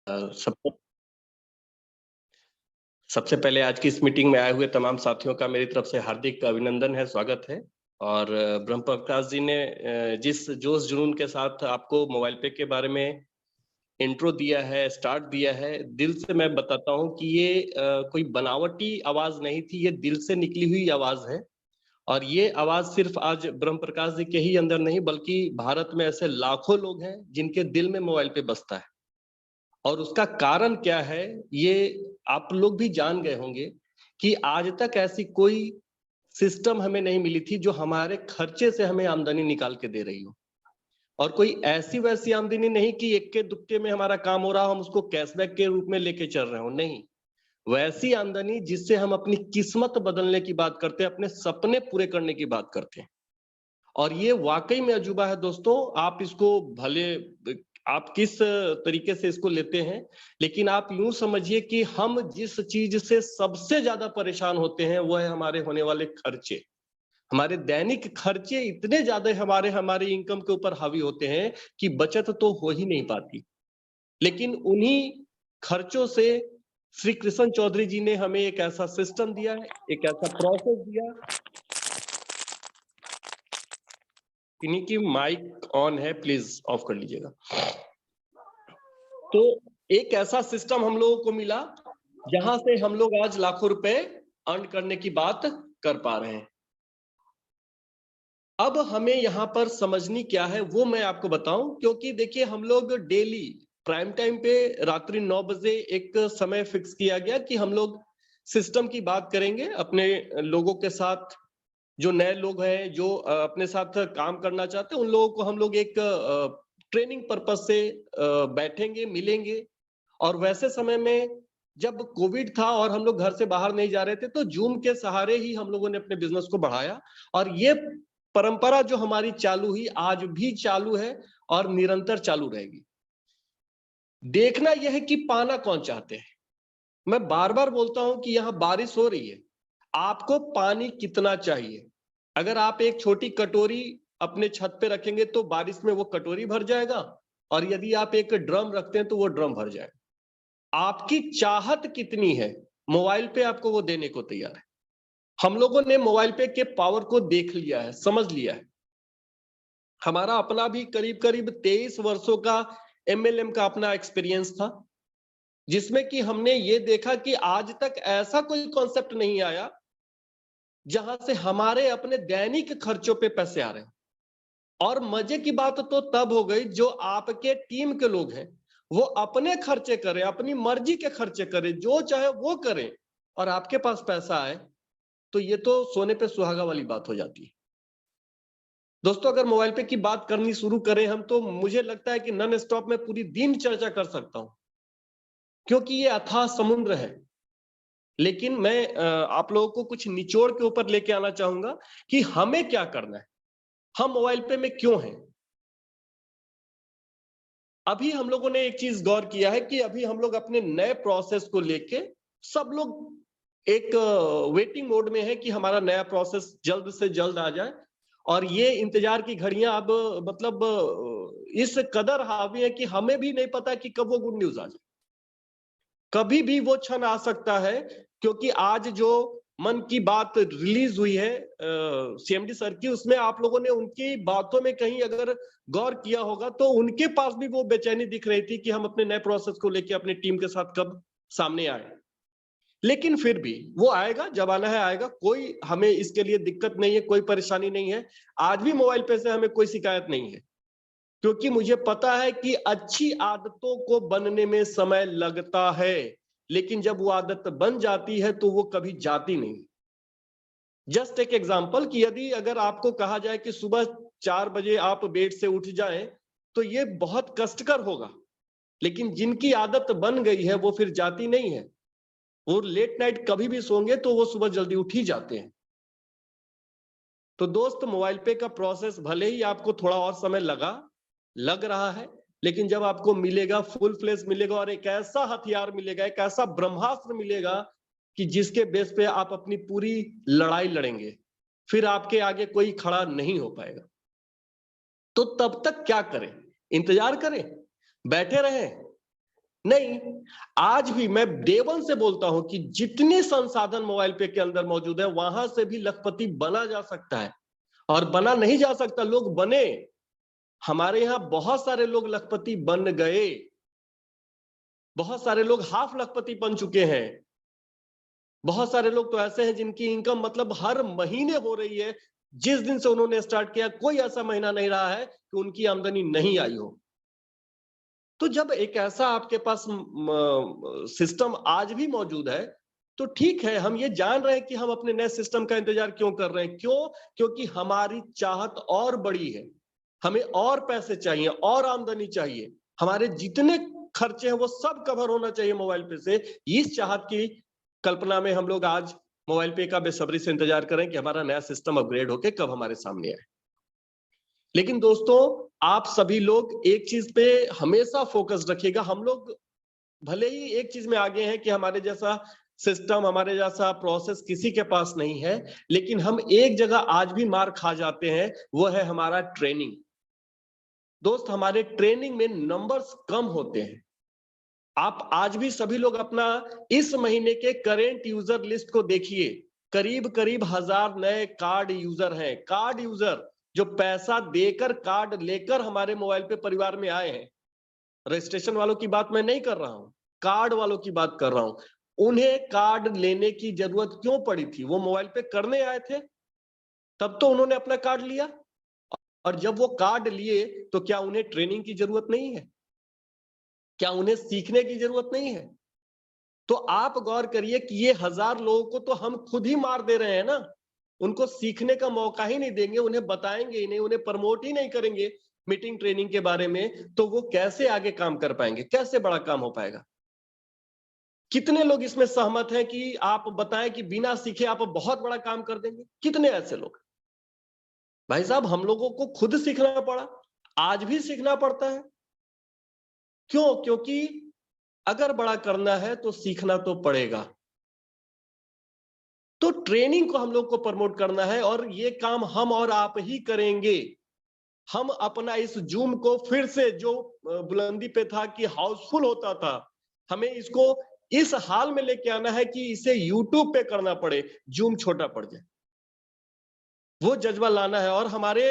सब सबसे पहले आज की इस मीटिंग में आए हुए तमाम साथियों का मेरी तरफ से हार्दिक अभिनंदन है, स्वागत है। और ब्रह्म प्रकाश जी ने जिस जोश जुनून के साथ आपको मोबाइल पे के बारे में इंट्रो दिया है, स्टार्ट दिया है, दिल से मैं बताता हूँ कि ये कोई बनावटी आवाज नहीं थी, ये दिल से निकली हुई आवाज है। और ये आवाज सिर्फ आज ब्रह्म प्रकाश जी के ही अंदर नहीं, बल्कि भारत में ऐसे लाखों लोग हैं जिनके दिल में मोबाइल पे बसता है। और उसका कारण क्या है, ये आप लोग भी जान गए होंगे कि आज तक ऐसी कोई सिस्टम हमें नहीं मिली थी जो हमारे खर्चे से हमें आमदनी निकाल के दे रही हो। और कोई ऐसी वैसी आमदनी नहीं कि इक्के दुक्के में हमारा काम हो रहा हो, हम उसको कैशबैक के रूप में लेके चल रहे हो, नहीं। वैसी आमदनी जिससे हम अपनी किस्मत बदलने की बात करते हैं, अपने सपने पूरे करने की बात करते हैं। और ये वाकई में अजूबा है दोस्तों। आप इसको भले आप किस तरीके से इसको लेते हैं, लेकिन आप यूं समझिए कि हम जिस चीज से सबसे ज्यादा परेशान होते हैं वो है हमारे होने वाले खर्चे। हमारे दैनिक खर्चे इतने ज्यादा हमारे हमारे इनकम के ऊपर हावी होते हैं कि बचत तो हो ही नहीं पाती। लेकिन उन्हीं खर्चों से श्री कृष्ण चौधरी जी ने हमें एक ऐसा सिस्टम दिया है, एक ऐसा प्रोसेस दिया। इन्हीं की माइक ऑन है, प्लीज ऑफ कर लीजिएगा। तो एक ऐसा सिस्टम हम लोगों को मिला जहां से हम लोग आज लाखों रुपए अर्न करने की बात कर पा रहे हैं। अब हमें यहाँ पर समझनी क्या है वो मैं आपको बताऊं, क्योंकि देखिए हम लोग डेली प्राइम टाइम पे रात्रि 9 बजे एक समय फिक्स किया गया कि हम लोग सिस्टम की बात करेंगे अपने लोगों के साथ। जो नए लोग हैं, जो अपने साथ काम करना चाहते हैं, उन लोगों को हम लोग एक ट्रेनिंग पर्पस से बैठेंगे, मिलेंगे। और वैसे समय में जब कोविड था और हम लोग घर से बाहर नहीं जा रहे थे, तो जूम के सहारे ही हम लोगों ने अपने बिजनेस को बढ़ाया। और ये परंपरा जो हमारी चालू हुई, आज भी चालू है और निरंतर चालू रहेगी। देखना यह है कि पाना कौन चाहते हैं। मैं बार बार बोलता हूं कि यहां बारिश हो रही है, आपको पानी कितना चाहिए। अगर आप एक छोटी कटोरी अपने छत पे रखेंगे तो बारिश में वो कटोरी भर जाएगा, और यदि आप एक ड्रम रखते हैं तो वो ड्रम भर जाएगा। आपकी चाहत कितनी है, मोबाइल पे आपको वो देने को तैयार है। हम लोगों ने मोबाइल पे के पावर को देख लिया है, समझ लिया है। हमारा अपना भी करीब करीब 23 वर्षों का एमएलएम का अपना एक्सपीरियंस था, जिसमें कि हमने ये देखा कि आज तक ऐसा कोई कॉन्सेप्ट नहीं आया जहां से हमारे अपने दैनिक खर्चों पे पैसे आ रहे हैं। और मजे की बात तो तब हो गई जो आपके टीम के लोग हैं वो अपने खर्चे करें, अपनी मर्जी के खर्चे करें, जो चाहे वो करें, और आपके पास पैसा आए, तो ये तो सोने पे सुहागा वाली बात हो जाती है। दोस्तों, अगर मोबाइल पे की बात करनी शुरू करें हम, तो मुझे लगता है कि नॉन स्टॉप में पूरी दिन चर्चा कर सकता हूं, क्योंकि ये अथाह समुद्र है। लेकिन मैं आप लोगों को कुछ निचोड़ के ऊपर लेके आना चाहूंगा कि हमें क्या करना है, हम मोबाइल पे में क्यों हैं। अभी हम लोगों ने एक चीज गौर किया है कि अभी हम लोग अपने नए प्रोसेस को लेके सब लोग एक वेटिंग मोड में है कि हमारा नया प्रोसेस जल्द से जल्द आ जाए। और ये इंतजार की घड़ियां अब मतलब इस कदर हावी है कि हमें भी नहीं पता कि कब वो गुड न्यूज आ जाए। कभी भी वो क्षण आ सकता है, क्योंकि आज जो मन की बात रिलीज हुई है सीएमडी सर की, उसमें आप लोगों ने उनकी बातों में कहीं अगर गौर किया होगा तो उनके पास भी वो बेचैनी दिख रही थी कि हम अपने नए प्रोसेस को लेकर अपनी टीम के साथ कब सामने आए। लेकिन फिर भी वो आएगा, जब आना है आएगा, कोई हमें इसके लिए दिक्कत नहीं है, कोई परेशानी नहीं है। आज भी मोबाइल पे से हमें कोई शिकायत नहीं है, क्योंकि मुझे पता है कि अच्छी आदतों को बनने में समय लगता है, लेकिन जब वो आदत बन जाती है तो वो कभी जाती नहीं। जस्ट एक एग्जांपल कि यदि अगर आपको कहा जाए कि सुबह 4 बजे आप बेड से उठ जाएं, तो ये बहुत कष्टकर होगा। लेकिन जिनकी आदत बन गई है वो फिर जाती नहीं है। वो लेट नाइट कभी भी सोंगे तो वो सुबह जल्दी उठ ही जाते हैं। तो दोस्त, मोबाइल पे का प्रोसेस भले ही आपको थोड़ा और समय लग रहा है, लेकिन जब आपको मिलेगा, फुल फ्लेश मिलेगा, और एक ऐसा हथियार मिलेगा, एक ऐसा ब्रह्मास्त्र मिलेगा कि जिसके बेस पे आप अपनी पूरी लड़ाई लड़ेंगे, फिर आपके आगे कोई खड़ा नहीं हो पाएगा। तो तब तक क्या करें? इंतजार करें? बैठे रहें? नहीं, आज भी मैं डे वन से बोलता हूं कि जितने संसाधन मोबाइल पे के अंदर मौजूद है वहां से भी लखपति बना जा सकता है, और बना नहीं जा सकता, लोग बने। हमारे यहां बहुत सारे लोग लखपति बन गए, बहुत सारे लोग हाफ लखपति बन चुके हैं। बहुत सारे लोग तो ऐसे हैं जिनकी इनकम मतलब हर महीने हो रही है। जिस दिन से उन्होंने स्टार्ट किया कोई ऐसा महीना नहीं रहा है कि उनकी आमदनी नहीं आई हो। तो जब एक ऐसा आपके पास सिस्टम आज भी मौजूद है, तो ठीक है, हम ये जान रहे हैं कि हम अपने नए सिस्टम का इंतजार क्यों कर रहे हैं। क्यों? क्योंकि हमारी चाहत और बड़ी है, हमें और पैसे चाहिए, और आमदनी चाहिए, हमारे जितने खर्चे हैं वो सब कवर होना चाहिए मोबाइल पे से। इस चाहत की कल्पना में हम लोग आज मोबाइल पे का बेसब्री से इंतजार करें कि हमारा नया सिस्टम अपग्रेड होके कब हमारे सामने आए। लेकिन दोस्तों, आप सभी लोग एक चीज पे हमेशा फोकस रखिएगा। हम लोग भले ही एक चीज में आगे हैं कि हमारे जैसा सिस्टम, हमारे जैसा प्रोसेस किसी के पास नहीं है, लेकिन हम एक जगह आज भी मार खा जाते हैं, वो है हमारा ट्रेनिंग। दोस्त, हमारे ट्रेनिंग में नंबर्स कम होते हैं। आप आज भी सभी लोग अपना इस महीने के करेंट यूजर लिस्ट को देखिए, करीब करीब 1000 नए कार्ड यूजर हैं। कार्ड यूजर जो पैसा देकर कार्ड लेकर हमारे मोबाइल पे परिवार में आए हैं। रजिस्ट्रेशन वालों की बात मैं नहीं कर रहा हूं, कार्ड वालों की बात कर रहा हूं। उन्हें कार्ड लेने की जरूरत क्यों पड़ी थी? वो मोबाइल पे करने आए थे, तब तो उन्होंने अपना कार्ड लिया। और जब वो कार्ड लिए तो क्या उन्हें ट्रेनिंग की जरूरत नहीं है? क्या उन्हें सीखने की जरूरत नहीं है? तो आप गौर करिए कि ये 1000 लोगों को तो हम खुद ही मार दे रहे हैं ना। उनको सीखने का मौका ही नहीं देंगे, उन्हें बताएंगे ही नहीं, उन्हें प्रमोट ही नहीं करेंगे मीटिंग ट्रेनिंग के बारे में, तो वो कैसे आगे काम कर पाएंगे? कैसे बड़ा काम हो पाएगा? कितने लोग इसमें सहमत हैं कि आप बताएं कि बिना सीखे आप बहुत बड़ा काम कर देंगे? कितने ऐसे लोग? भाई साहब, हम लोगों को खुद सीखना पड़ा, आज भी सीखना पड़ता है। क्यों? क्योंकि अगर बड़ा करना है तो सीखना तो पड़ेगा। तो ट्रेनिंग को हम लोग को प्रमोट करना है, और ये काम हम और आप ही करेंगे। हम अपना इस जूम को फिर से, जो बुलंदी पे था कि हाउसफुल होता था, हमें इसको इस हाल में लेके आना है कि इसे यूट्यूब पे करना पड़े, जूम छोटा पड़ जाए। वो जज्बा लाना है। और हमारे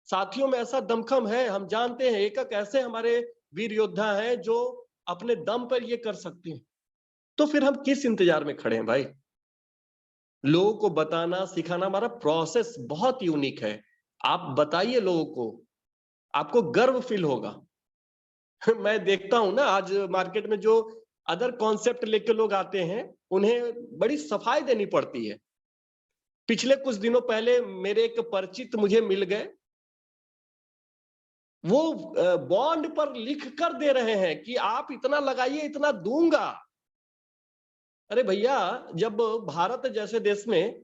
साथियों में ऐसा दमखम है, हम जानते हैं एक एक ऐसे हमारे वीर योद्धा हैं जो अपने दम पर ये कर सकते हैं। तो फिर हम किस इंतजार में खड़े हैं भाई? लोगों को बताना, सिखाना, हमारा प्रोसेस बहुत यूनिक है। आप बताइए लोगों को, आपको गर्व फील होगा। मैं देखता हूं ना, आज मार्केट में जो अदर कॉन्सेप्ट लेके लोग आते हैं, उन्हें बड़ी सफाई देनी पड़ती है। पिछले कुछ दिनों पहले मेरे एक परिचित मुझे मिल गए, वो बॉन्ड पर लिख कर दे रहे हैं कि आप इतना लगाइए, इतना दूंगा। अरे भैया, जब भारत जैसे देश में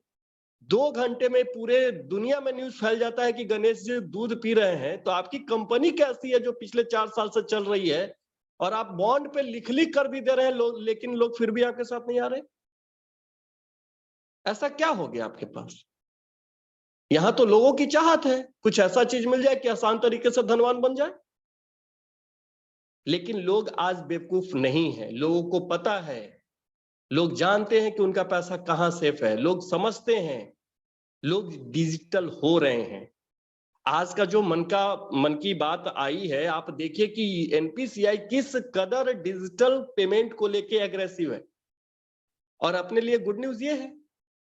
2 घंटे में पूरे दुनिया में न्यूज फैल जाता है कि गणेश जी दूध पी रहे हैं, तो आपकी कंपनी कैसी है जो पिछले 4 साल से चल रही है, और आप बॉन्ड पे लिख कर भी दे रहे हैं लोग, लेकिन लोग फिर भी आपके साथ नहीं आ रहे? ऐसा क्या हो गया आपके पास? यहां तो लोगों की चाहत है कुछ ऐसा चीज मिल जाए कि आसान तरीके से धनवान बन जाए। लेकिन लोग आज बेवकूफ नहीं है, लोगों को पता है, लोग जानते हैं कि उनका पैसा कहां सेफ है, लोग समझते हैं, लोग डिजिटल हो रहे हैं। आज का जो मन की बात आई है, आप देखिए कि एनपीसीआई किस कदर डिजिटल पेमेंट को लेके एग्रेसिव है। और अपने लिए गुड न्यूज ये है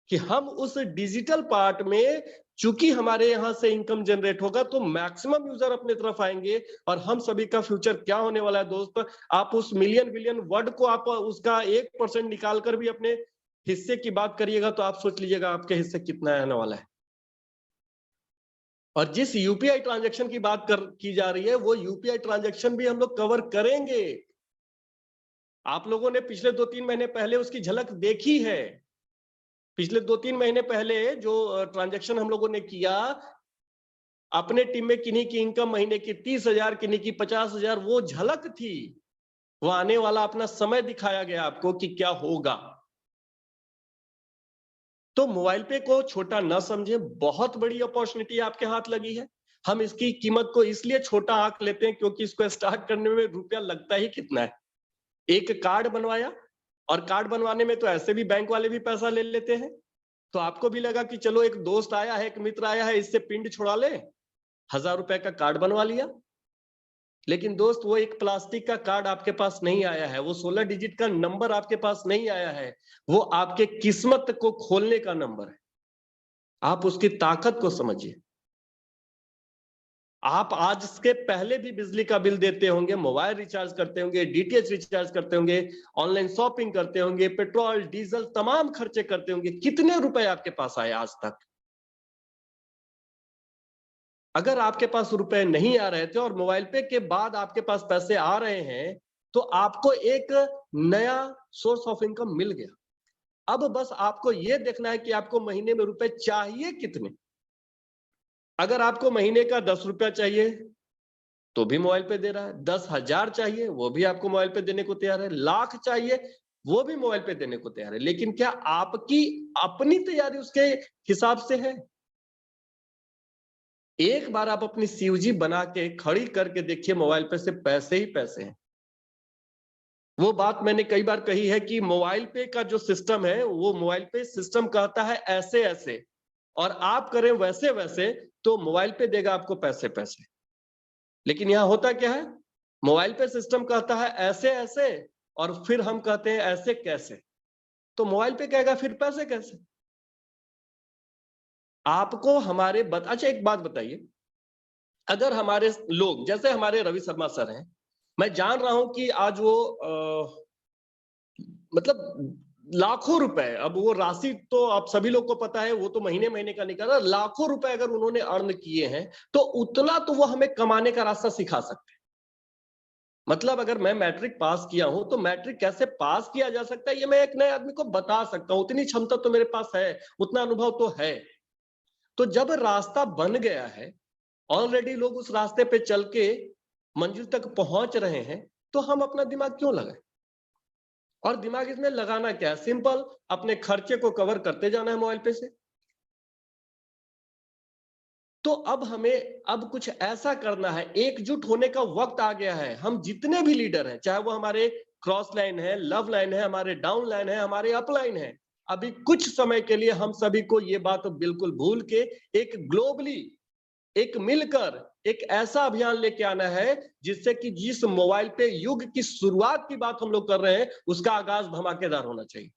कि हम उस डिजिटल पार्ट में, चूंकि हमारे यहां से इनकम जनरेट होगा, तो मैक्सिमम यूजर अपने तरफ आएंगे। और हम सभी का फ्यूचर क्या होने वाला है दोस्त, आप उस मिलियन बिलियन वर्ड को आप उसका 1% निकाल कर भी अपने हिस्से की बात करिएगा, तो आप सोच लीजिएगा आपके हिस्से कितना आने वाला है। और जिस यूपीआई ट्रांजैक्शन की बात की जा रही है, वो यूपीआई ट्रांजैक्शन भी हम लोग कवर करेंगे। आप लोगों ने पिछले 2-3 महीने पहले उसकी झलक देखी है। पिछले 2-3 महीने पहले जो ट्रांजैक्शन हम लोगों ने किया, अपने टीम में किन्हीं की इनकम महीने की 30,000, किन्हीं की 50,000, वो झलक थी। वो आने वाला अपना समय दिखाया गया आपको कि क्या होगा। तो मोबाइल पे को छोटा ना समझें, बहुत बड़ी अपॉर्चुनिटी आपके हाथ लगी है। हम इसकी कीमत को इसलिए छोटा आंक लेते हैं क्योंकि इसको स्टार्ट करने में रुपया लगता ही कितना है। एक कार्ड बनवाया, और कार्ड बनवाने में तो ऐसे भी बैंक वाले भी पैसा ले लेते हैं। तो आपको भी लगा कि चलो एक दोस्त आया है, एक मित्र आया है, इससे पिंड छुड़ा ले, 1000 रुपए का कार्ड बनवा लिया। लेकिन दोस्त, वो एक प्लास्टिक का कार्ड आपके पास नहीं आया है, वो 16 डिजिट का नंबर आपके पास नहीं आया है, वो आपके किस्मत को खोलने का नंबर है। आप उसकी ताकत को समझिए। आप आज इसके पहले भी बिजली का बिल देते होंगे, मोबाइल रिचार्ज करते होंगे, डीटीएच रिचार्ज करते होंगे, ऑनलाइन शॉपिंग करते होंगे, पेट्रोल डीजल तमाम खर्चे करते होंगे। कितने रुपए आपके पास आए आज तक? अगर आपके पास रुपए नहीं आ रहे थे और मोबाइल पे के बाद आपके पास पैसे आ रहे हैं, तो आपको एक नया सोर्स ऑफ इनकम मिल गया। अब बस आपको यह देखना है कि आपको महीने में रुपए चाहिए कितने। अगर आपको महीने का 10 रुपया चाहिए तो भी मोबाइल पे दे रहा है, 10,000 चाहिए वो भी आपको मोबाइल पे देने को तैयार है, लाख चाहिए वो भी मोबाइल पे देने को तैयार है। लेकिन क्या आपकी अपनी तैयारी उसके हिसाब से है? एक बार आप अपनी सीयूजी बना के खड़ी करके देखिए, मोबाइल पे से पैसे ही पैसे हैं। वो बात मैंने कई बार कही है कि मोबाइल पे का जो सिस्टम है, वो मोबाइल पे सिस्टम कहता है ऐसे ऐसे, और आप करें वैसे वैसे, तो मोबाइल पे देगा आपको पैसे पैसे। लेकिन यहां होता क्या है, मोबाइल पे सिस्टम कहता है ऐसे ऐसे, और फिर हम कहते हैं ऐसे कैसे, तो मोबाइल पे कहेगा फिर पैसे कैसे। आपको हमारे अच्छा एक बात बताइए, अगर हमारे लोग जैसे हमारे रवि शर्मा सर हैं, मैं जान रहा हूं कि आज वो मतलब लाखों रुपए, अब वो राशि तो आप सभी लोग को पता है, वो तो महीने महीने का निकल रहा, लाखों रुपए अगर उन्होंने अर्न किए हैं, तो उतना तो वो हमें कमाने का रास्ता सिखा सकते हैं। मतलब अगर मैं मैट्रिक पास किया हूं, तो मैट्रिक कैसे पास किया जा सकता है ये मैं एक नए आदमी को बता सकता हूं, उतनी क्षमता तो मेरे पास है, उतना अनुभव तो है। तो जब रास्ता बन गया है, ऑलरेडी लोग उस रास्ते पे चल के मंजिल तक पहुंच रहे हैं, तो हम अपना दिमाग क्यों लगाएं? और दिमाग इसमें लगाना क्या है, सिंपल, अपने खर्चे को कवर करते जाना है मोबाइल पे से। तो अब हमें अब कुछ ऐसा करना है, एकजुट होने का वक्त आ गया है। हम जितने भी लीडर हैं, चाहे वो हमारे क्रॉस लाइन है, लव लाइन है, हमारे डाउन लाइन है, हमारे अप लाइन है, अभी कुछ समय के लिए हम सभी को ये बात बिल्कुल भूल के एक ग्लोबली, एक मिलकर एक ऐसा अभियान लेके आना है, जिससे कि जिस मोबाइल पे युग की शुरुआत की बात हम लोग कर रहे हैं, उसका आगाज धमाकेदार होना चाहिए।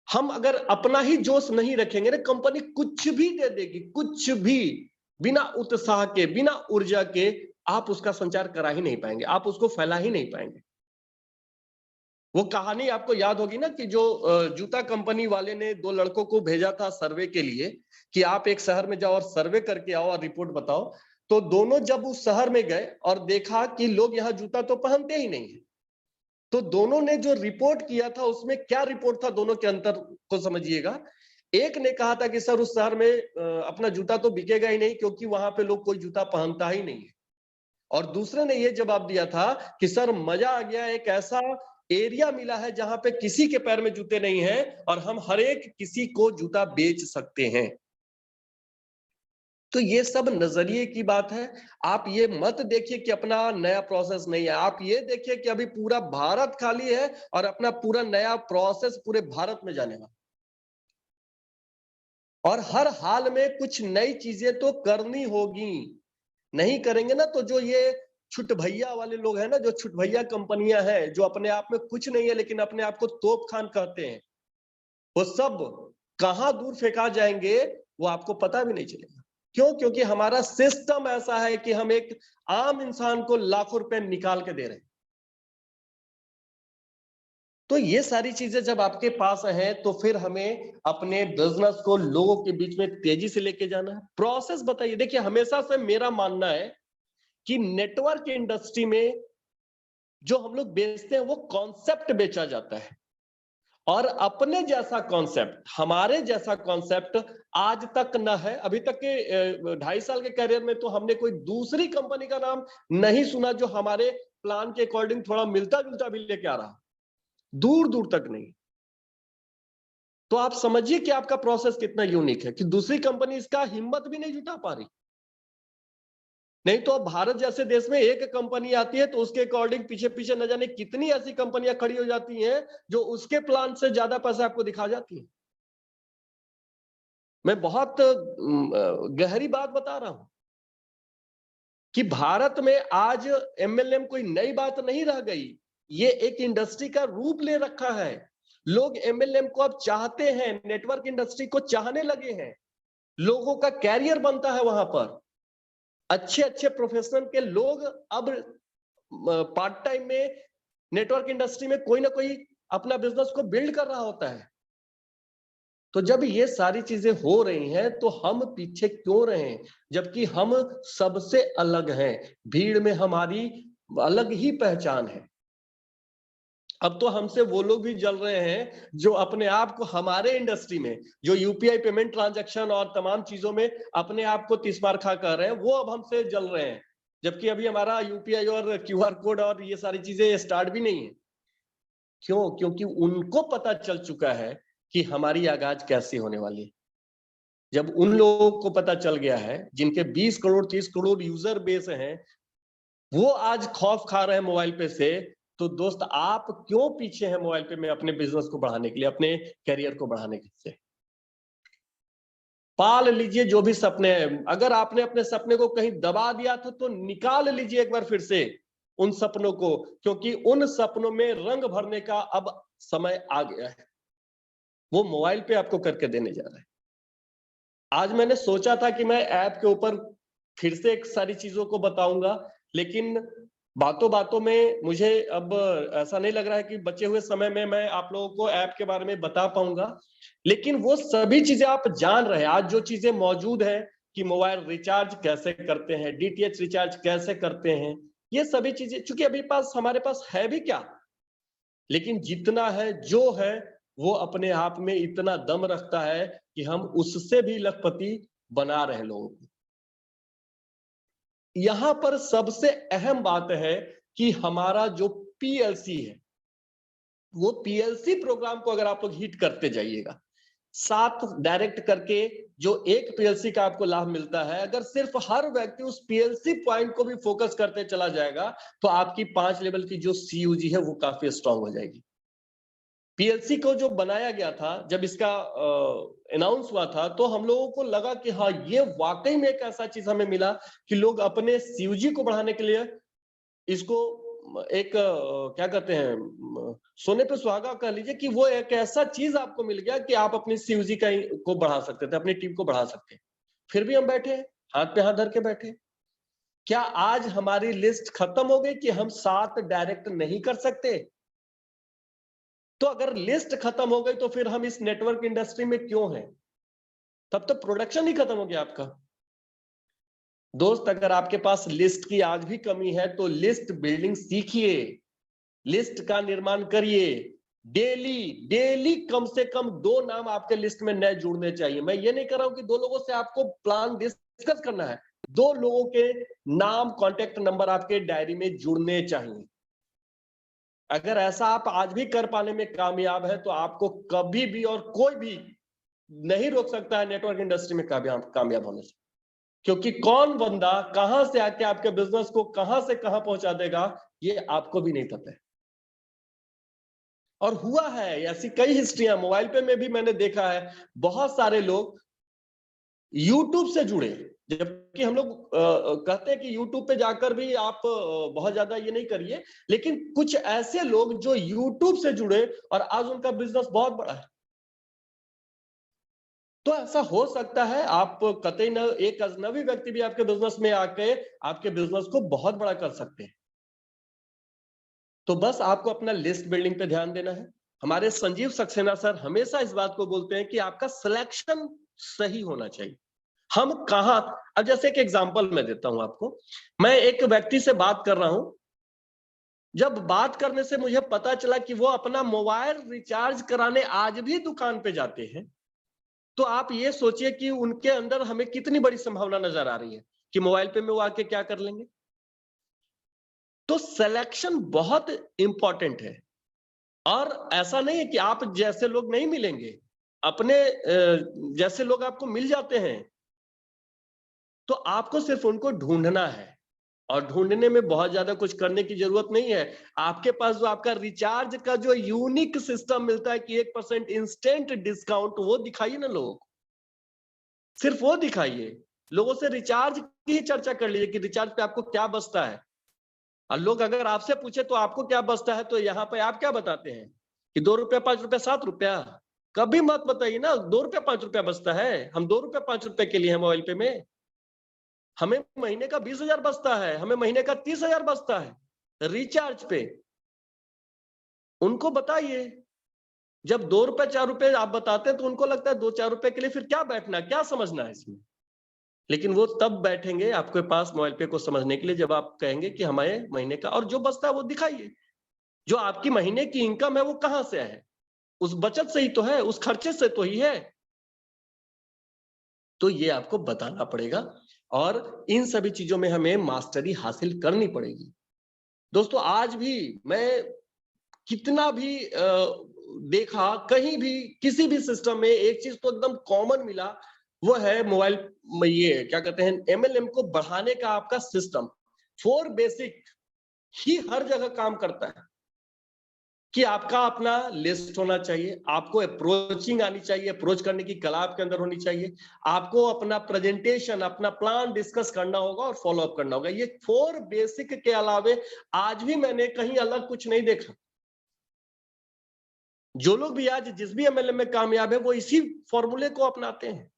हम अगर अपना ही जोश नहीं रखेंगे ना, कंपनी कुछ भी दे देगी, कुछ भी, बिना उत्साह के, बिना ऊर्जा के आप उसका संचार करा ही नहीं पाएंगे, आप उसको फैला ही नहीं पाएंगे। वो कहानी आपको याद होगी ना कि जो जूता कंपनी वाले ने 2 लड़कों को भेजा था सर्वे के लिए कि आप एक शहर में जाओ और सर्वे करके आओ और रिपोर्ट बताओ। तो दोनों जब उस शहर में गए और देखा कि लोग यहाँ जूता तो पहनते ही नहीं है, तो दोनों ने जो रिपोर्ट किया था उसमें क्या रिपोर्ट था, दोनों के अंतर को समझिएगा। एक ने कहा था कि सर उस शहर में अपना जूता तो बिकेगा ही नहीं, क्योंकि वहां पे लोग कोई जूता पहनता ही नहीं है। और दूसरे ने यह जवाब दिया था कि सर मजा आ गया, एक ऐसा एरिया मिला है जहां पे किसी के पैर में जूते नहीं है और हम हर एक किसी को जूता बेच सकते हैं। तो ये सब नजरिए की बात है। आप ये मत देखिए कि अपना नया प्रोसेस नहीं है, आप ये देखिए कि अभी पूरा भारत खाली है और अपना पूरा नया प्रोसेस पूरे भारत में जाने वाला, और हर हाल में कुछ नई चीजें तो करनी होगी। नहीं करेंगे ना, तो जो ये छुट भैया वाले लोग हैं ना, जो छुट भैया कंपनियां हैं, जो अपने आप में कुछ नहीं है लेकिन अपने आप को तोप खान कहते हैं, वो सब कहां दूर फेंका जाएंगे वो आपको पता भी नहीं चलेगा। क्यों? क्योंकि हमारा सिस्टम ऐसा है कि हम एक आम इंसान को लाखों रुपए निकाल के दे रहे हैं। तो ये सारी चीजें जब आपके पास हैं, तो फिर हमें अपने बिजनेस को लोगों के बीच में तेजी से लेके जाना है। प्रोसेस बताइए, देखिए हमेशा से मेरा मानना है कि नेटवर्क इंडस्ट्री में जो हम लोग बेचते हैं वो कॉन्सेप्ट बेचा जाता है, और अपने जैसा कॉन्सेप्ट, हमारे जैसा कॉन्सेप्ट आज तक न है। अभी तक के 2.5 साल के करियर में तो हमने कोई दूसरी कंपनी का नाम नहीं सुना जो हमारे प्लान के अकॉर्डिंग थोड़ा मिलता जुलता भी लेके आ रहा, दूर दूर तक नहीं। तो आप समझिए कि आपका प्रोसेस कितना यूनिक है कि दूसरी कंपनी इसका हिम्मत भी नहीं जुटा पा रही। नहीं तो अब भारत जैसे देश में एक कंपनी आती है तो उसके अकॉर्डिंग पीछे पीछे न जाने कितनी ऐसी कंपनियां खड़ी हो जाती हैं जो उसके प्लान से ज्यादा पैसा आपको दिखा जाती है। मैं बहुत गहरी बात बता रहा हूं कि भारत में आज एमएलएम कोई नई बात नहीं रह गई, ये एक इंडस्ट्री का रूप ले रखा है। लोग एमएलएम को अब चाहते हैं, नेटवर्क इंडस्ट्री को चाहने लगे हैं, लोगों का कैरियर बनता है वहां पर। अच्छे अच्छे प्रोफेशनल के लोग अब पार्ट टाइम में नेटवर्क इंडस्ट्री में कोई ना कोई अपना बिजनेस को बिल्ड कर रहा होता है। तो जब ये सारी चीजें हो रही हैं तो हम पीछे क्यों रहें, जबकि हम सबसे अलग हैं, भीड़ में हमारी अलग ही पहचान है। अब तो हमसे वो लोग भी जल रहे हैं जो अपने आप को हमारे इंडस्ट्री में, जो यूपीआई पेमेंट ट्रांजैक्शन और तमाम चीजों में अपने आप को तीसमार खा कर रहे हैं, वो अब हमसे जल रहे हैं, जबकि अभी हमारा यूपीआई और क्यूआर कोड और ये सारी चीजें स्टार्ट भी नहीं है। क्यों? क्योंकि उनको पता चल चुका है कि हमारी आगाज कैसे होने वाली है। जब उन लोगों को पता चल गया है, जिनके 20 करोड़ 30 करोड़ यूजर बेस हैं, वो आज खौफ खा रहे हैं मोबाइल पे से, तो दोस्त आप क्यों पीछे हैं मोबाइल पे में अपने बिजनेस को बढ़ाने के लिए, अपने करियर को बढ़ाने के लिए? पाल लीजिए जो भी सपने हैं। अगर आपने अपने सपने को कहीं दबा दिया था तो निकाल लीजिए एक बार फिर से उन सपनों को, क्योंकि उन सपनों में रंग भरने का अब समय आ गया है। वो मोबाइल पे आपको करके देने जा रहा है। आज मैंने सोचा था कि मैं ऐप के ऊपर फिर से एक सारी चीजों को बताऊंगा, लेकिन बातों बातों में मुझे अब ऐसा नहीं लग रहा है कि बचे हुए समय में मैं आप लोगों को ऐप के बारे में बता पाऊंगा। लेकिन वो सभी चीजें आप जान रहे हैं, आज जो चीजें मौजूद है कि मोबाइल रिचार्ज कैसे करते हैं, डीटीएच रिचार्ज कैसे करते हैं, ये सभी चीजें चूंकि अभी पास हमारे पास है भी क्या, लेकिन जितना है जो है वो अपने आप में इतना दम रखता है कि हम उससे भी लखपति बना रहे लोगों को। यहां पर सबसे अहम बात है कि हमारा जो पीएलसी है, वो पीएलसी प्रोग्राम को अगर आप लोग हिट करते जाइएगा, 7 डायरेक्ट करके जो एक पीएलसी का आपको लाभ मिलता है, अगर सिर्फ हर व्यक्ति उस पीएलसी पॉइंट को भी फोकस करते चला जाएगा तो आपकी 5 लेवल की जो सीयूजी है वो काफी स्ट्रांग हो जाएगी। पीएलसी को जो बनाया गया था, जब इसका अनाउंस हुआ था तो हम लोगों को लगा कि हाँ ये वाकई में एक ऐसा चीज हमें मिला कि लोग अपने सीयूजी को बढ़ाने के लिए इसको एक क्या कहते हैं, सोने पे सुहागा कह लीजिए कि वो एक ऐसा चीज आपको मिल गया कि आप अपनी सीयूजी को बढ़ा सकते थे, अपनी टीम को बढ़ा सकते। फिर भी हम बैठे, हाथ पे हाथ धर के बैठे। क्या आज हमारी लिस्ट खत्म हो गई कि हम 7 डायरेक्ट नहीं कर सकते? तो अगर लिस्ट खत्म हो गई तो फिर हम इस नेटवर्क इंडस्ट्री में क्यों हैं? तब तो प्रोडक्शन ही खत्म हो गया आपका। दोस्त अगर आपके पास लिस्ट की आज भी कमी है तो लिस्ट बिल्डिंग सीखिए, लिस्ट का निर्माण करिए। डेली डेली कम से कम 2 नाम आपके लिस्ट में नए जुड़ने चाहिए। मैं ये नहीं कर रहा हूं कि 2 लोगों से आपको प्लान डिस्कस करना है, 2 लोगों के नाम कॉन्टेक्ट नंबर आपके डायरी में जुड़ने चाहिए। अगर ऐसा आप आज भी कर पाने में कामयाब है तो आपको कभी भी और कोई भी नहीं रोक सकता है नेटवर्क इंडस्ट्री में कामयाब होने से। क्योंकि कौन बंदा कहां से आके आपके बिजनेस को कहां से कहां पहुंचा देगा ये आपको भी नहीं पता है। और हुआ है ऐसी कई हिस्ट्रियां मोबाइल पे में भी मैंने देखा है, बहुत सारे लोग यूट्यूब से जुड़े, जबकि हम लोग कहते हैं कि यूट्यूब पे जाकर भी आप बहुत ज्यादा ये नहीं करिए, लेकिन कुछ ऐसे लोग जो यूट्यूब से जुड़े और आज उनका बिजनेस बहुत बड़ा है। तो ऐसा हो सकता है आप कतई न एक अजनबी व्यक्ति भी आपके बिजनेस में आके आपके बिजनेस को बहुत बड़ा कर सकते हैं। तो बस आपको अपना लिस्ट बिल्डिंग पे ध्यान देना है। हमारे संजीव सक्सेना सर हमेशा इस बात को बोलते हैं कि आपका सिलेक्शन सही होना चाहिए। हम कहां, अब जैसे एक एग्जांपल मैं देता हूं आपको, मैं एक व्यक्ति से बात कर रहा हूं, जब बात करने से मुझे पता चला कि वो अपना मोबाइल रिचार्ज कराने आज भी दुकान पे जाते हैं, तो आप ये सोचिए कि उनके अंदर हमें कितनी बड़ी संभावना नजर आ रही है कि मोबाइल पे में वो आके क्या कर लेंगे। तो सिलेक्शन बहुत इंपॉर्टेंट है, और ऐसा नहीं है कि आप जैसे लोग नहीं मिलेंगे, अपने जैसे लोग आपको मिल जाते हैं, तो आपको सिर्फ उनको ढूंढना है। और ढूंढने में बहुत ज्यादा कुछ करने की जरूरत नहीं है। आपके पास जो आपका रिचार्ज का जो यूनिक सिस्टम मिलता है कि 1% इंस्टेंट डिस्काउंट, वो दिखाइए ना लोगों को, सिर्फ वो दिखाइए। लोगों से रिचार्ज की चर्चा कर लीजिए कि रिचार्ज पे आपको क्या बचता है। और लोग अगर आपसे पूछे तो आपको क्या बचता है, तो यहाँ पे आप क्या बताते हैं कि 2 रुपया 5 रुपया 7 रुपया। कभी मत बताइए ना 2 रुपया 5 रुपया बचता है। हम 2 रुपया 5 रुपए के लिए है मोबाइल पे में। हमें महीने का 20,000 बचता है, हमें महीने का 30,000 बचता है रिचार्ज पे। उनको बताइए। जब 2 रुपए 4 रुपए आप बताते हैं तो उनको लगता है 2-4 रुपए के लिए फिर क्या बैठना, क्या समझना है इसमें। लेकिन वो तब बैठेंगे आपके पास मोबाइल पे को समझने के लिए जब आप कहेंगे कि हमारे महीने का, और जो बचता है वो दिखाइए। जो आपकी महीने की इनकम है वो कहां से है, उस बचत से ही तो है, उस खर्चे से तो ही है। तो ये आपको बताना पड़ेगा और इन सभी चीजों में हमें मास्टरी हासिल करनी पड़ेगी। दोस्तों आज भी मैं कितना भी देखा, कहीं भी किसी भी सिस्टम में एक चीज तो एकदम कॉमन मिला, वो है मोबाइल, ये क्या कहते हैं, एमएलएम को बढ़ाने का आपका सिस्टम। 4 बेसिक ही हर जगह काम करता है कि आपका अपना लिस्ट होना चाहिए, आपको अप्रोचिंग आनी चाहिए, अप्रोच करने की कला आपके अंदर होनी चाहिए, आपको अपना प्रेजेंटेशन, अपना प्लान डिस्कस करना होगा और फॉलो अप करना होगा। ये 4 बेसिक के अलावे आज भी मैंने कहीं अलग कुछ नहीं देखा। जो लोग भी आज जिस भी एमएलएम में कामयाब है वो इसी फॉर्मूले को अपनाते हैं।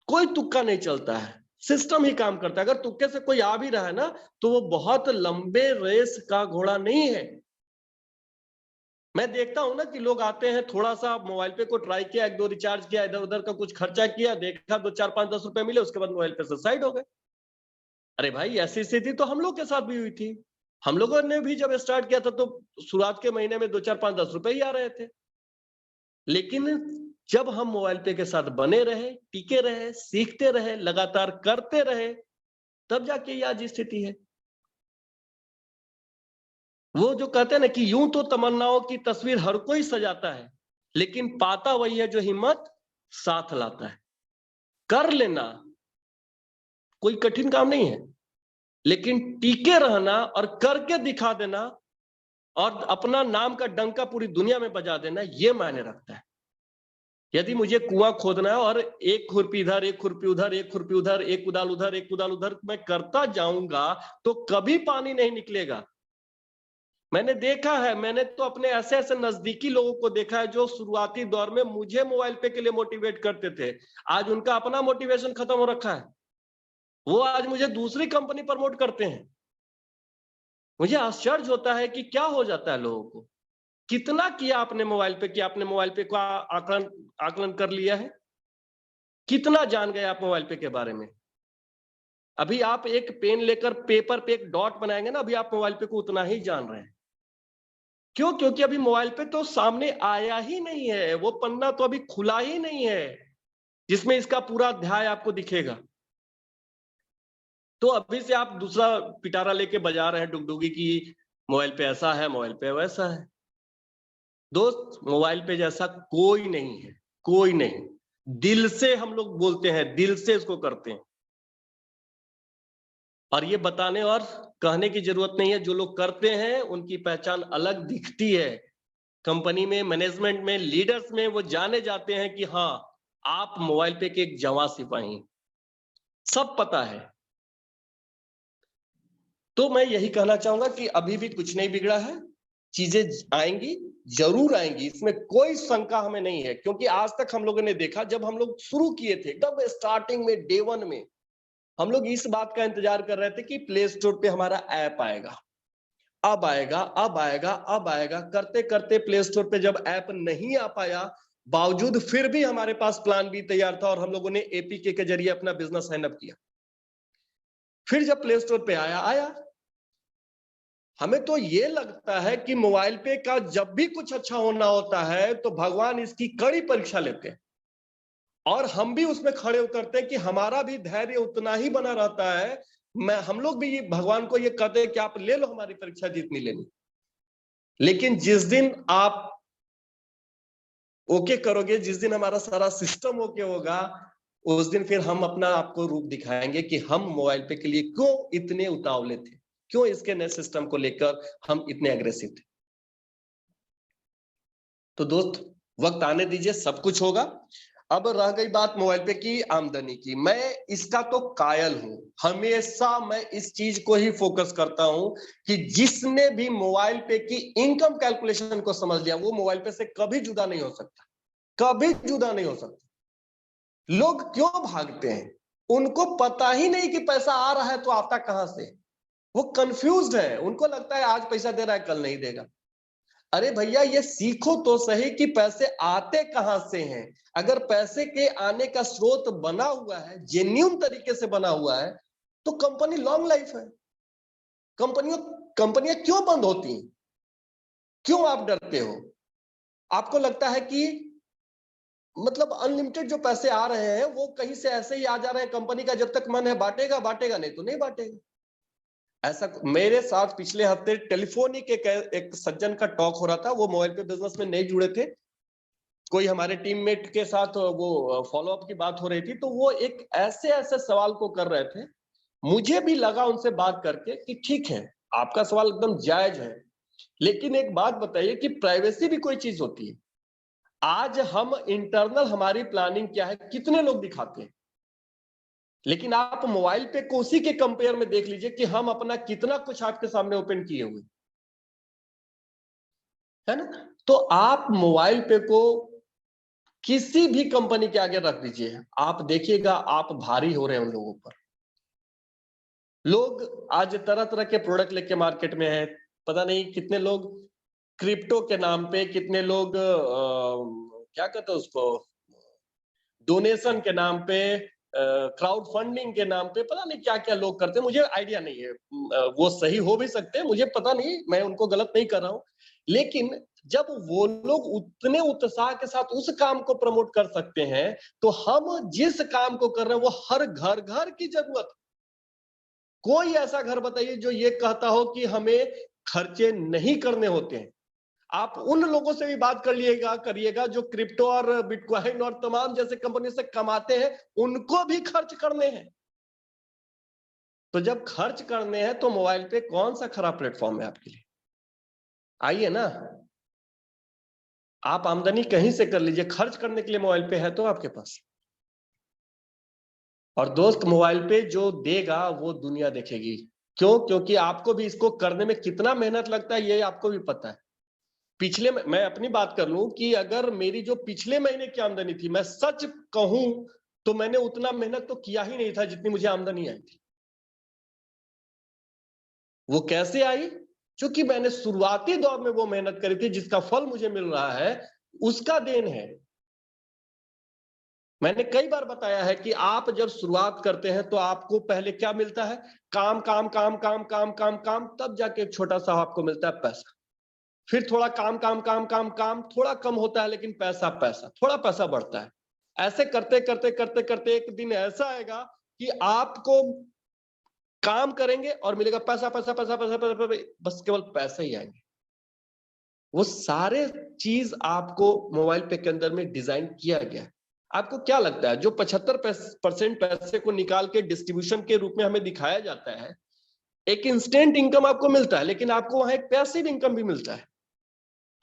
कोई तुक्का नहीं चलता है, सिस्टम ही काम करता है। अगर तुक्के से कोई आ भी रहा है ना तो वो बहुत लंबे रेस का घोड़ा नहीं है। मैं देखता हूं ना कि लोग आते हैं, थोड़ा सा मोबाइल पे को ट्राई किया, 1-2 रिचार्ज किया, इधर उधर का कुछ खर्चा किया, देखा 2 4 5 10 रुपए मिले, उसके बाद मोबाइल पे से साइड हो गए। अरे भाई ऐसी स्थिति तो हम लोग के साथ भी हुई थी। हम लोगों ने भी जब स्टार्ट किया था तो शुरुआत के महीने में 2 4 5 10 रुपए ही आ रहे थे। लेकिन जब हम मोबाइल पे के साथ बने रहे, टिके रहे, सीखते रहे, लगातार करते रहे, तब जाके ये आज स्थिति है। वो जो कहते हैं ना कि यूं तो तमन्नाओं की तस्वीर हर कोई सजाता है, लेकिन पाता वही है जो हिम्मत साथ लाता है। कर लेना कोई कठिन काम नहीं है, लेकिन टिके रहना और करके दिखा देना और अपना नाम का डंका पूरी दुनिया में बजा देना, ये मायने रखता है। यदि मुझे कुआं खोदना है और एक खुरपी इधर, एक खुरपी उधर, एक खुरपी उधर, एक कुदाल उधर, एक कुदाल उधर मैं करता जाऊंगा तो कभी पानी नहीं निकलेगा। मैंने देखा है, मैंने तो अपने ऐसे ऐसे नजदीकी लोगों को देखा है जो शुरुआती दौर में मुझे मोबाइल पे के लिए मोटिवेट करते थे, आज उनका अपना मोटिवेशन खत्म हो रखा है। वो आज मुझे दूसरी कंपनी प्रमोट करते हैं। मुझे आश्चर्य होता है कि क्या हो जाता है लोगों को। कितना किया आपने मोबाइल पे, कि आपने मोबाइल पे का आकलन कर लिया है? कितना जान गए आप मोबाइल पे के बारे में? अभी आप एक पेन लेकर पेपर पे एक डॉट बनाएंगे ना, अभी आप मोबाइल पे को उतना ही जान रहे हैं। क्यों? क्योंकि अभी मोबाइल पे तो सामने आया ही नहीं है, वो पन्ना तो अभी खुला ही नहीं है जिसमें इसका पूरा अध्याय आपको दिखेगा। तो अभी से आप दूसरा पिटारा लेके बजा रहे हैं डुगडुगी की, मोबाइल पे ऐसा है, मोबाइल पे वैसा है। दोस्त मोबाइल पे जैसा कोई नहीं है, कोई नहीं। दिल से हम लोग बोलते हैं, दिल से इसको करते हैं। और ये बताने और कहने की जरूरत नहीं है, जो लोग करते हैं उनकी पहचान अलग दिखती है। कंपनी में, मैनेजमेंट में, लीडर्स में वो जाने जाते हैं कि हाँ आप मोबाइल पे के एक जवां सिपाही, सब पता है। तो मैं यही कहना चाहूंगा कि अभी भी कुछ नहीं बिगड़ा है, चीजें आएंगी, जरूर आएंगी, इसमें कोई शंका हमें नहीं है। क्योंकि आज तक हम लोगों ने देखा, जब हम लोग शुरू किए थे एकदम स्टार्टिंग में, डे 1 में, हम लोग इस बात का इंतजार कर रहे थे कि प्ले स्टोर पे हमारा ऐप आएगा, अब आएगा, अब आएगा, अब आएगा। करते करते प्ले स्टोर पे जब ऐप नहीं आ पाया, बावजूद फिर भी हमारे पास प्लान भी तैयार था और हम लोगों ने एपीके के जरिए अपना बिजनेस साइन अप किया। फिर जब प्ले स्टोर पे आया। हमें तो ये लगता है कि मोबाइल पे का जब भी कुछ अच्छा होना होता है तो भगवान इसकी कड़ी परीक्षा लेते हैं, और हम भी उसमें खड़े उतरते हैं कि हमारा भी धैर्य उतना ही बना रहता है। हम लोग भी भगवान को ये कहते हैं कि आप ले लो हमारी परीक्षा जितनी लेनी, लेकिन जिस दिन आप ओके करोगे, जिस दिन हमारा सारा सिस्टम ओके होगा, उस दिन फिर हम अपना आपको रूप दिखाएंगे कि हम मोबाइल पे के लिए क्यों इतने उतावले थे, क्यों इसके नए सिस्टम को लेकर हम इतने अग्रेसिव थे। तो दोस्त वक्त आने दीजिए, सब कुछ होगा। अब रह गई बात मोबाइल पे की आमदनी की, मैं इसका तो कायल हूं, हमेशा मैं इस चीज को ही फोकस करता हूं कि जिसने भी मोबाइल पे की इनकम कैलकुलेशन को समझ लिया वो मोबाइल पे से कभी जुदा नहीं हो सकता, कभी जुदा नहीं हो सकता। लोग क्यों भागते हैं? उनको पता ही नहीं कि पैसा आ रहा है तो आता कहां से। वो कंफ्यूज्ड है, उनको लगता है आज पैसा दे रहा है कल नहीं देगा। अरे भैया ये सीखो तो सही कि पैसे आते कहां से हैं। अगर पैसे के आने का स्रोत बना हुआ है, जेन्युइन तरीके से बना हुआ है, तो कंपनी लॉन्ग लाइफ है। कंपनियां क्यों बंद होती हैं? क्यों आप डरते हो? आपको लगता है कि मतलब अनलिमिटेड जो पैसे आ रहे हैं वो कहीं से ऐसे ही आ जा रहे हैं, कंपनी का जब तक मन है बांटेगा बांटेगा, नहीं तो नहीं बांटेगा। ऐसा मेरे साथ पिछले हफ्ते टेलीफोनिक एक सज्जन का टॉक हो रहा था, वो मोबाइल पे बिजनेस में नहीं जुड़े थे, कोई हमारे टीममेट के साथ वो फॉलोअप की बात हो रही थी, तो वो एक ऐसे ऐसे सवाल को कर रहे थे। मुझे भी लगा उनसे बात करके कि ठीक है, आपका सवाल एकदम जायज है, लेकिन एक बात बताइए कि प्राइवेसी भी कोई चीज होती है। आज हम इंटरनल हमारी प्लानिंग क्या है कितने लोग दिखाते हैं, लेकिन आप मोबाइल पे कोसी के कंपेयर में देख लीजिए कि हम अपना कितना कुछ आपके सामने ओपन किए हुए, है ना। तो आप मोबाइल पे को किसी भी कंपनी के आगे रख दीजिए, आप देखिएगा आप भारी हो रहे हैं उन लोगों पर। लोग आज तरह तरह के प्रोडक्ट लेके मार्केट में हैं, पता नहीं कितने लोग क्रिप्टो के नाम पे, कितने लोग क्या कहते हैं उसको, डोनेशन के नाम पे, क्राउड फंडिंग के नाम पे, पता नहीं क्या क्या लोग करते हैं, मुझे आइडिया नहीं है। वो सही हो भी सकते हैं, मुझे पता नहीं, मैं उनको गलत नहीं कर रहा हूं, लेकिन जब वो लोग उतने उत्साह के साथ उस काम को प्रमोट कर सकते हैं, तो हम जिस काम को कर रहे हैं वो हर घर घर की जरूरत। कोई ऐसा घर बताइए जो ये कहता हो कि हमें खर्चे नहीं करने होते हैं। आप उन लोगों से भी बात करिएगा जो क्रिप्टो और बिटकॉइन और तमाम जैसे कंपनी से कमाते हैं, उनको भी खर्च करने हैं। तो जब खर्च करने हैं तो मोबाइल पे कौन सा खराब प्लेटफॉर्म है आपके लिए? आइए ना, आप आमदनी कहीं से कर लीजिए, खर्च करने के लिए मोबाइल पे है तो आपके पास। और दोस्त मोबाइल पे जो देगा वो दुनिया देखेगी। क्यों? क्योंकि आपको भी इसको करने में कितना मेहनत लगता है ये आपको भी पता है। पिछले मैं अपनी बात कर लूं कि अगर मेरी जो पिछले महीने की आमदनी थी, मैं सच कहूं तो मैंने उतना मेहनत तो किया ही नहीं था जितनी मुझे आमदनी आई थी। वो कैसे आई? क्योंकि मैंने शुरुआती दौर में वो मेहनत करी थी, जिसका फल मुझे मिल रहा है, उसका देन है। मैंने कई बार बताया है कि आप जब शुरुआत करते हैं तो आपको पहले क्या मिलता है? काम काम काम काम काम काम काम, तब जाके एक छोटा सा आपको मिलता है पैसा। फिर थोड़ा काम काम काम काम काम, थोड़ा कम होता है लेकिन पैसा पैसा, थोड़ा पैसा बढ़ता है। ऐसे करते करते करते करते एक दिन ऐसा आएगा कि आपको काम करेंगे और मिलेगा पैसा पैसा पैसा पैसा पैसा, पैसा, बस केवल पैसे ही आएंगे। वो सारे चीज आपको मोबाइल पे के अंदर में डिजाइन किया गया है। आपको क्या लगता है जो 75% पैसे को निकाल के डिस्ट्रीब्यूशन के रूप में हमें दिखाया जाता है, एक इंस्टेंट इनकम आपको मिलता है, लेकिन आपको वहां एक पैसिव इनकम भी मिलता है।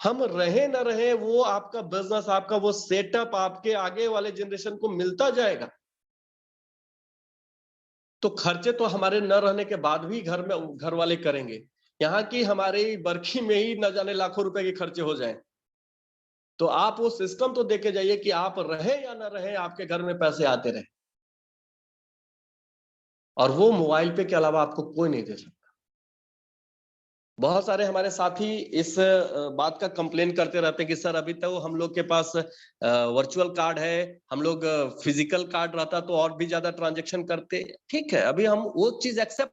हम रहे न रहे, वो आपका बिजनेस, आपका वो सेटअप आपके आगे वाले जनरेशन को मिलता जाएगा। तो खर्चे तो हमारे न रहने के बाद भी घर वाले करेंगे। यहाँ की हमारे बरखी में ही न जाने लाखों रुपए के खर्चे हो जाएं। तो आप वो सिस्टम तो देके जाइए कि आप रहे या ना रहे, आपके घर में पैसे आते रहे। और वो मोबाइल पे के अलावा आपको कोई नहीं दे सकता। बहुत सारे हमारे साथी इस बात का कंप्लेन करते रहते हैं कि सर अभी तो हम लोग के पास वर्चुअल कार्ड है, हम लोग फिजिकल कार्ड रहता तो और भी ज्यादा ट्रांजैक्शन करते। ठीक है, अभी हम वो चीज एक्सेप्ट,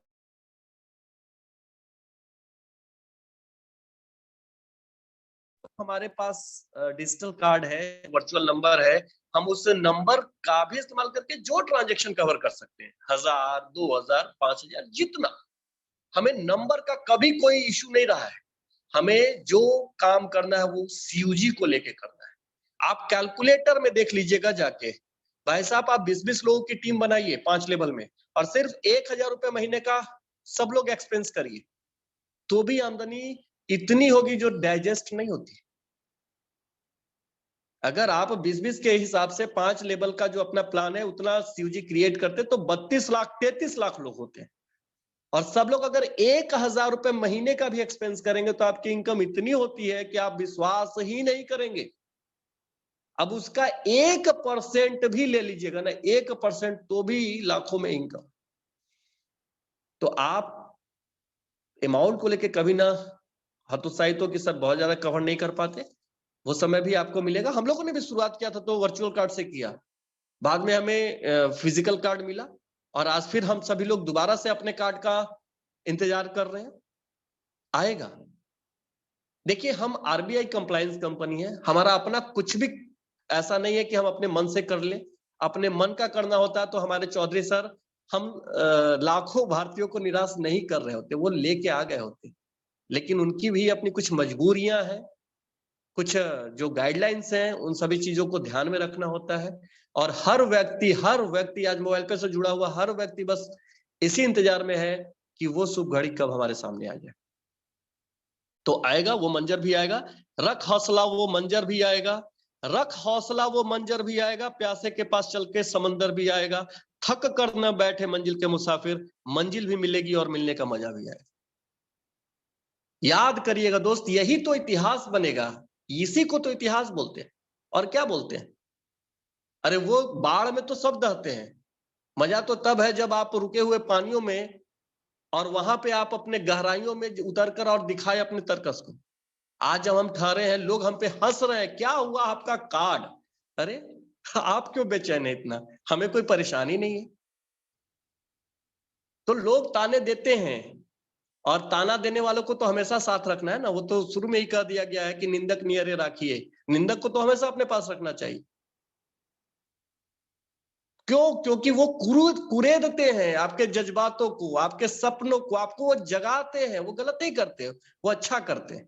हमारे पास डिजिटल कार्ड है, वर्चुअल नंबर है, हम उस नंबर का भी इस्तेमाल करके जो ट्रांजैक्शन कवर कर सकते हैं, 1000 2000 5000 जितना। हमें नंबर का कभी कोई इश्यू नहीं रहा है। हमें जो काम करना है वो सीयूजी को लेके करना है। आप कैलकुलेटर में देख लीजिएगा जाके, भाई साहब आप 20-20 लोगों की टीम बनाइए 5 लेवल में और सिर्फ 1000 रुपए महीने का सब लोग एक्सपेंस करिए, तो भी आमदनी इतनी होगी जो डाइजेस्ट नहीं होती। अगर आप 20-20 के हिसाब से 5 लेवल का जो अपना प्लान है उतना सीयूजी क्रिएट करते तो 32 लाख 33 लाख लोग होते हैं, और सब लोग अगर 1000 रुपए महीने का भी एक्सपेंस करेंगे तो आपकी इनकम इतनी होती है कि आप विश्वास ही नहीं करेंगे। अब उसका 1% भी ले लीजिएगा ना, 1% तो भी लाखों में इनकम। तो आप अमाउंट को लेके कभी ना हतोत्साहित हो कि सर बहुत ज्यादा कवर नहीं कर पाते, वो समय भी आपको मिलेगा। हम लोगों ने भी शुरुआत किया था तो वर्चुअल कार्ड से किया, बाद में हमें फिजिकल कार्ड मिला और आज फिर हम सभी लोग दोबारा से अपने कार्ड का इंतजार कर रहे हैं, आएगा। देखिए हम आरबीआई कंप्लायंस कंपनी है, हमारा अपना कुछ भी ऐसा नहीं है कि हम अपने मन से कर लें। अपने मन का करना होता तो हमारे चौधरी सर हम लाखों भारतीयों को निराश नहीं कर रहे होते, वो लेके आ गए होते। लेकिन उनकी भी अपनी कुछ मजबूरियां हैं, कुछ जो गाइडलाइंस हैं, उन सभी चीजों को ध्यान में रखना होता है। और हर व्यक्ति आज मोबाइल पे से जुड़ा हुआ हर व्यक्ति बस इसी इंतजार में है कि वो शुभ घड़ी कब हमारे सामने आ जाए। तो आएगा, वो मंजर भी आएगा। रख हौसला वो मंजर भी आएगा, रख हौसला वो मंजर भी आएगा। प्यासे के पास चल के समंदर भी आएगा। थक कर न बैठे मंजिल के मुसाफिर, मंजिल भी मिलेगी और मिलने का मजा भी आएगा। याद करिएगा दोस्त, यही तो इतिहास बनेगा, इसी को तो इतिहास बोलते हैं। और क्या बोलते हैं? अरे वो बाढ़ में तो सब दहते हैं, मजा तो तब है जब आप रुके हुए पानियों में और वहां पे आप अपने गहराइयों में उतरकर और दिखाए अपने तर्कस को। आज जब हम ठहरे हैं, लोग हम पे हंस रहे हैं, क्या हुआ आपका कार्ड? अरे आप क्यों बेचैन है इतना? हमें कोई परेशानी नहीं है। तो लोग ताने देते हैं और ताना देने वालों को तो हमेशा साथ रखना है ना। वो तो शुरू में ही कह दिया गया है कि निंदक नियरे राखिए, निंदक को तो हमेशा अपने पास रखना चाहिए। क्यों? क्योंकि वो कुरेदते हैं आपके जज्बातों को, आपके सपनों को, आपको वो जगाते हैं। वो गलत नहीं करते, वो अच्छा करते हैं।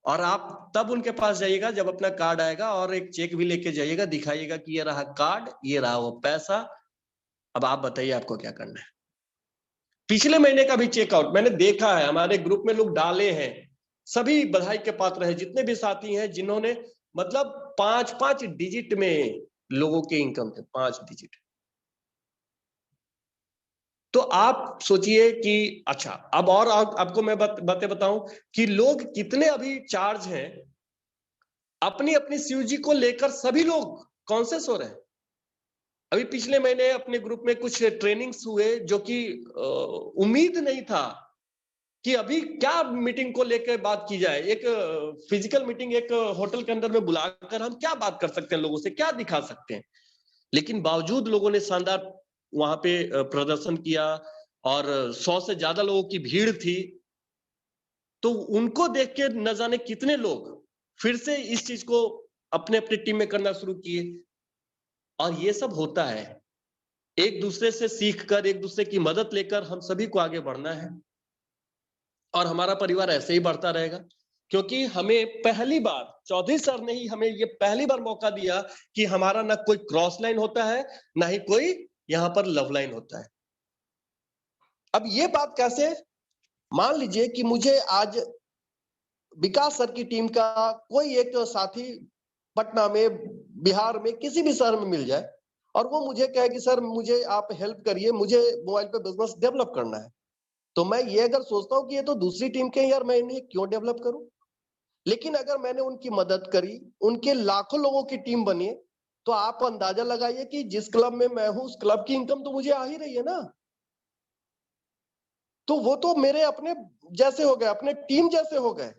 और आप तब उनके पास जाइएगा जब अपना कार्ड आएगा, और एक चेक भी लेके जाइएगा, दिखाइएगा कि ये रहा कार्ड, ये रहा वो पैसा। अब आप बताइए आपको क्या करना है। पिछले महीने का भी चेकआउट मैंने देखा है, हमारे ग्रुप में लोग डाले हैं। सभी बधाई के पात्र हैं, जितने भी साथी हैं जिन्होंने मतलब 5-5 डिजिट में लोगों के इनकम थे, 5 डिजिट। तो आप सोचिए कि अच्छा, अब और आपको मैं बातें बताऊं कि लोग कितने अभी चार्ज हैं। अपनी अपनी सीयूजी को लेकर सभी लोग कॉन्शियस हो रहे हैं। अभी पिछले महीने अपने ग्रुप में कुछ ट्रेनिंग्स हुए जो कि उम्मीद नहीं था कि अभी क्या मीटिंग को लेकर बात की जाए। एक फिजिकल मीटिंग एक होटल के अंदर में बुलाकर हम क्या बात कर सकते हैं, लोगों से क्या दिखा सकते हैं। लेकिन बावजूद लोगों ने शानदार वहां पे प्रदर्शन किया और 100 से ज्यादा लोगों की भीड़ थी। तो उनको देख के न जाने कितने लोग फिर से इस चीज को अपने अपने टीम में करना शुरू किए। और ये सब होता है, एक दूसरे से सीख कर, एक दूसरे की मदद लेकर हम सभी को आगे बढ़ना है। और हमारा परिवार ऐसे ही बढ़ता रहेगा, क्योंकि हमें पहली बार चौधरी सर ने ही हमें ये पहली बार मौका दिया कि हमारा ना कोई क्रॉस लाइन होता है, ना ही कोई यहाँ पर लव लाइन होता है। अब ये बात कैसे? मान लीजिए कि मुझे आज विकास सर की टीम का कोई एक साथी पटना में, बिहार में, किसी भी शहर में मिल जाए और वो मुझे कहे कि सर मुझे आप हेल्प करिए, मुझे मोबाइल पे बिजनेस डेवलप करना है। तो मैं ये अगर सोचता हूँ कि ये तो दूसरी टीम के, यार मैं इन्हें क्यों डेवलप करूं। लेकिन अगर मैंने उनकी मदद करी, उनके लाखों लोगों की टीम बनी, तो आप अंदाजा लगाइए कि जिस क्लब में मैं हूं उस क्लब की इनकम तो मुझे आ ही रही है ना। तो वो तो मेरे अपने जैसे हो गए, अपने टीम जैसे हो गए।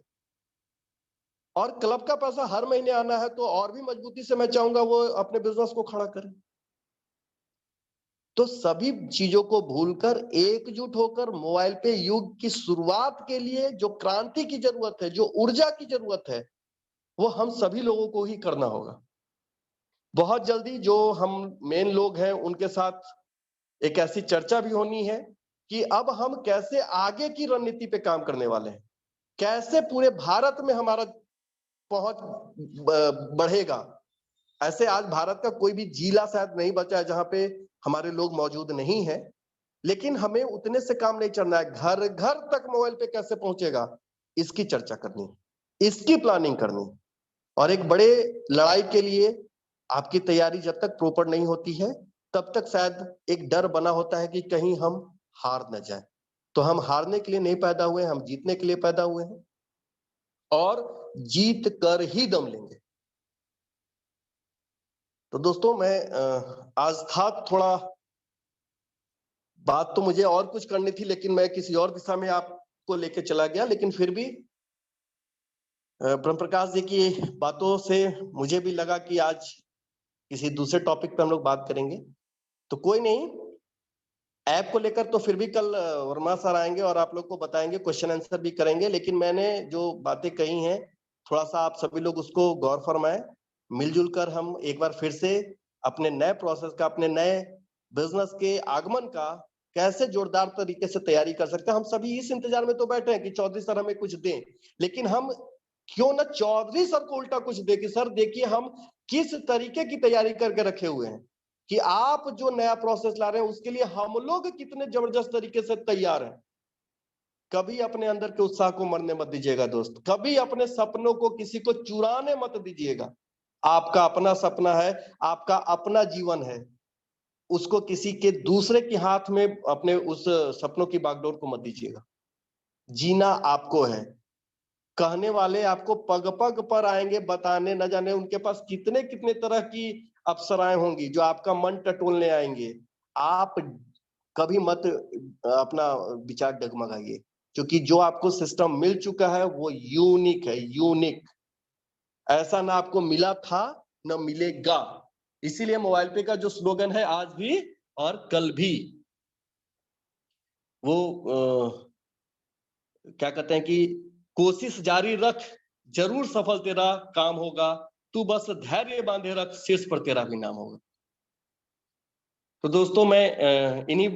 और क्लब का पैसा हर महीने आना है तो और भी मजबूती से मैं चाहूंगा वो अपने बिजनेस को खड़ा करें। तो सभी चीजों को भूलकर एकजुट होकर मोबाइल पे युग की शुरुआत के लिए जो क्रांति की जरूरत है, जो ऊर्जा की जरूरत है, वो हम सभी लोगों को ही करना होगा। बहुत जल्दी जो हम मेन लोग हैं उनके साथ एक ऐसी चर्चा भी होनी है कि अब हम कैसे आगे की रणनीति पे काम करने वाले हैं, कैसे पूरे भारत में हमारा पहुंच बढ़ेगा। ऐसे आज भारत का कोई भी जिला शायद नहीं बचा है जहां पे हमारे लोग मौजूद नहीं है, लेकिन हमें उतने से काम नहीं चलना है। घर घर तक मोबाइल पे कैसे पहुंचेगा, इसकी चर्चा करनी, इसकी प्लानिंग करनी। और एक बड़े लड़ाई के लिए आपकी तैयारी जब तक प्रॉपर नहीं होती है, तब तक शायद एक डर बना होता है कि कहीं हम हार न जाए। तो हम हारने के लिए नहीं पैदा हुए, हम जीतने के लिए पैदा हुए हैं और जीत कर ही दम लेंगे। तो दोस्तों, मैं आज था थोड़ा बात तो मुझे और कुछ करनी थी, लेकिन मैं किसी और दिशा में आपको लेके चला गया। लेकिन फिर भी ब्रह्म प्रकाश जी की बातों से मुझे भी लगा कि आज किसी दूसरे टॉपिक पे हम लोग बात करेंगे। तो कोई नहीं, ऐप को लेकर तो फिर भी कल वर्मा सर आएंगे और आप लोग को बताएंगे, क्वेश्चन आंसर भी करेंगे। लेकिन मैंने जो बातें कही हैं, थोड़ा सा आप सभी लोग उसको गौर फरमाएं। मिलजुल कर हम एक बार फिर से अपने नए प्रोसेस का, अपने नए बिजनेस के आगमन का कैसे जोरदार तरीके से तैयारी कर सकते हैं। हम सभी इस इंतजार में तो बैठे हैं कि चौधरी सर हमें कुछ दें, लेकिन हम क्यों ना चौधरी सर को उल्टा कुछ दे कि सर देखिए हम किस तरीके की तैयारी करके रखे हुए हैं, कि आप जो नया प्रोसेस ला रहे हैं उसके लिए हम लोग कितने जबरदस्त तरीके से तैयार हैं। कभी अपने अंदर के उत्साह को मरने मत दीजिएगा दोस्त, कभी अपने सपनों को किसी को चुराने मत दीजिएगा। आपका अपना सपना है, आपका अपना जीवन है, उसको किसी के दूसरे के हाथ में अपने उस सपनों की बागडोर को मत दीजिएगा। जीना आपको है। कहने वाले आपको पग पग पर आएंगे बताने, न जाने उनके पास कितने कितने तरह की अप्सराएं होंगी जो आपका मन टटोलने आएंगे। आप कभी मत अपना विचार डगमगाइए, क्योंकि जो आपको सिस्टम मिल चुका है वो यूनिक है, यूनिक। ऐसा ना आपको मिला था न मिलेगा। इसीलिए मोबाइल पे का जो स्लोगन है आज भी और कल भी, वो क्या कहते हैं कि कोशिश जारी रख, जरूर सफल तेरा काम होगा, तू बस धैर्य बांधे रख, शीर्ष पर तेरा भी नाम होगा। तो दोस्तों, मैं इन्हीं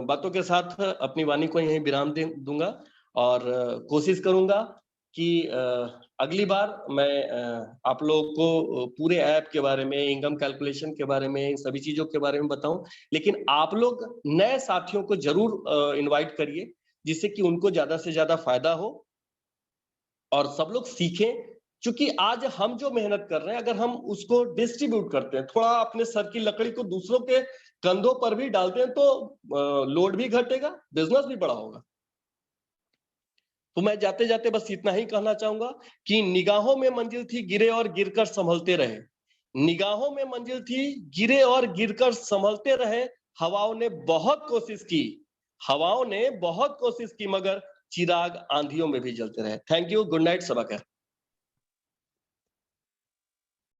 बातों के साथ अपनी वाणी को यहीं विराम दूंगा और कोशिश करूंगा कि अगली बार मैं आप लोगों को पूरे ऐप के बारे में, इनकम कैलकुलेशन के बारे में, इन सभी चीजों के बारे में बताऊं। लेकिन आप लोग नए साथियों को जरूर इनवाइट करिए, जिससे कि उनको ज्यादा से ज्यादा फायदा हो और सब लोग सीखें। क्योंकि आज हम जो मेहनत कर रहे हैं, अगर हम उसको डिस्ट्रीब्यूट करते हैं, थोड़ा अपने सर की लकड़ी को दूसरों के कंधों पर भी डालते हैं, तो लोड भी घटेगा, बिजनेस भी बड़ा होगा। तो मैं जाते जाते बस इतना ही कहना चाहूंगा कि निगाहों में मंजिल थी, गिरे और गिरकर संभलते रहे। निगाहों में मंजिल थी, गिरे और गिरकर संभलते रहे। हवाओं ने बहुत कोशिश की, हवाओं ने बहुत कोशिश की, मगर चिराग आंधियों में भी जलते रहे। थैंक यू, गुड नाइट, सबा खैर।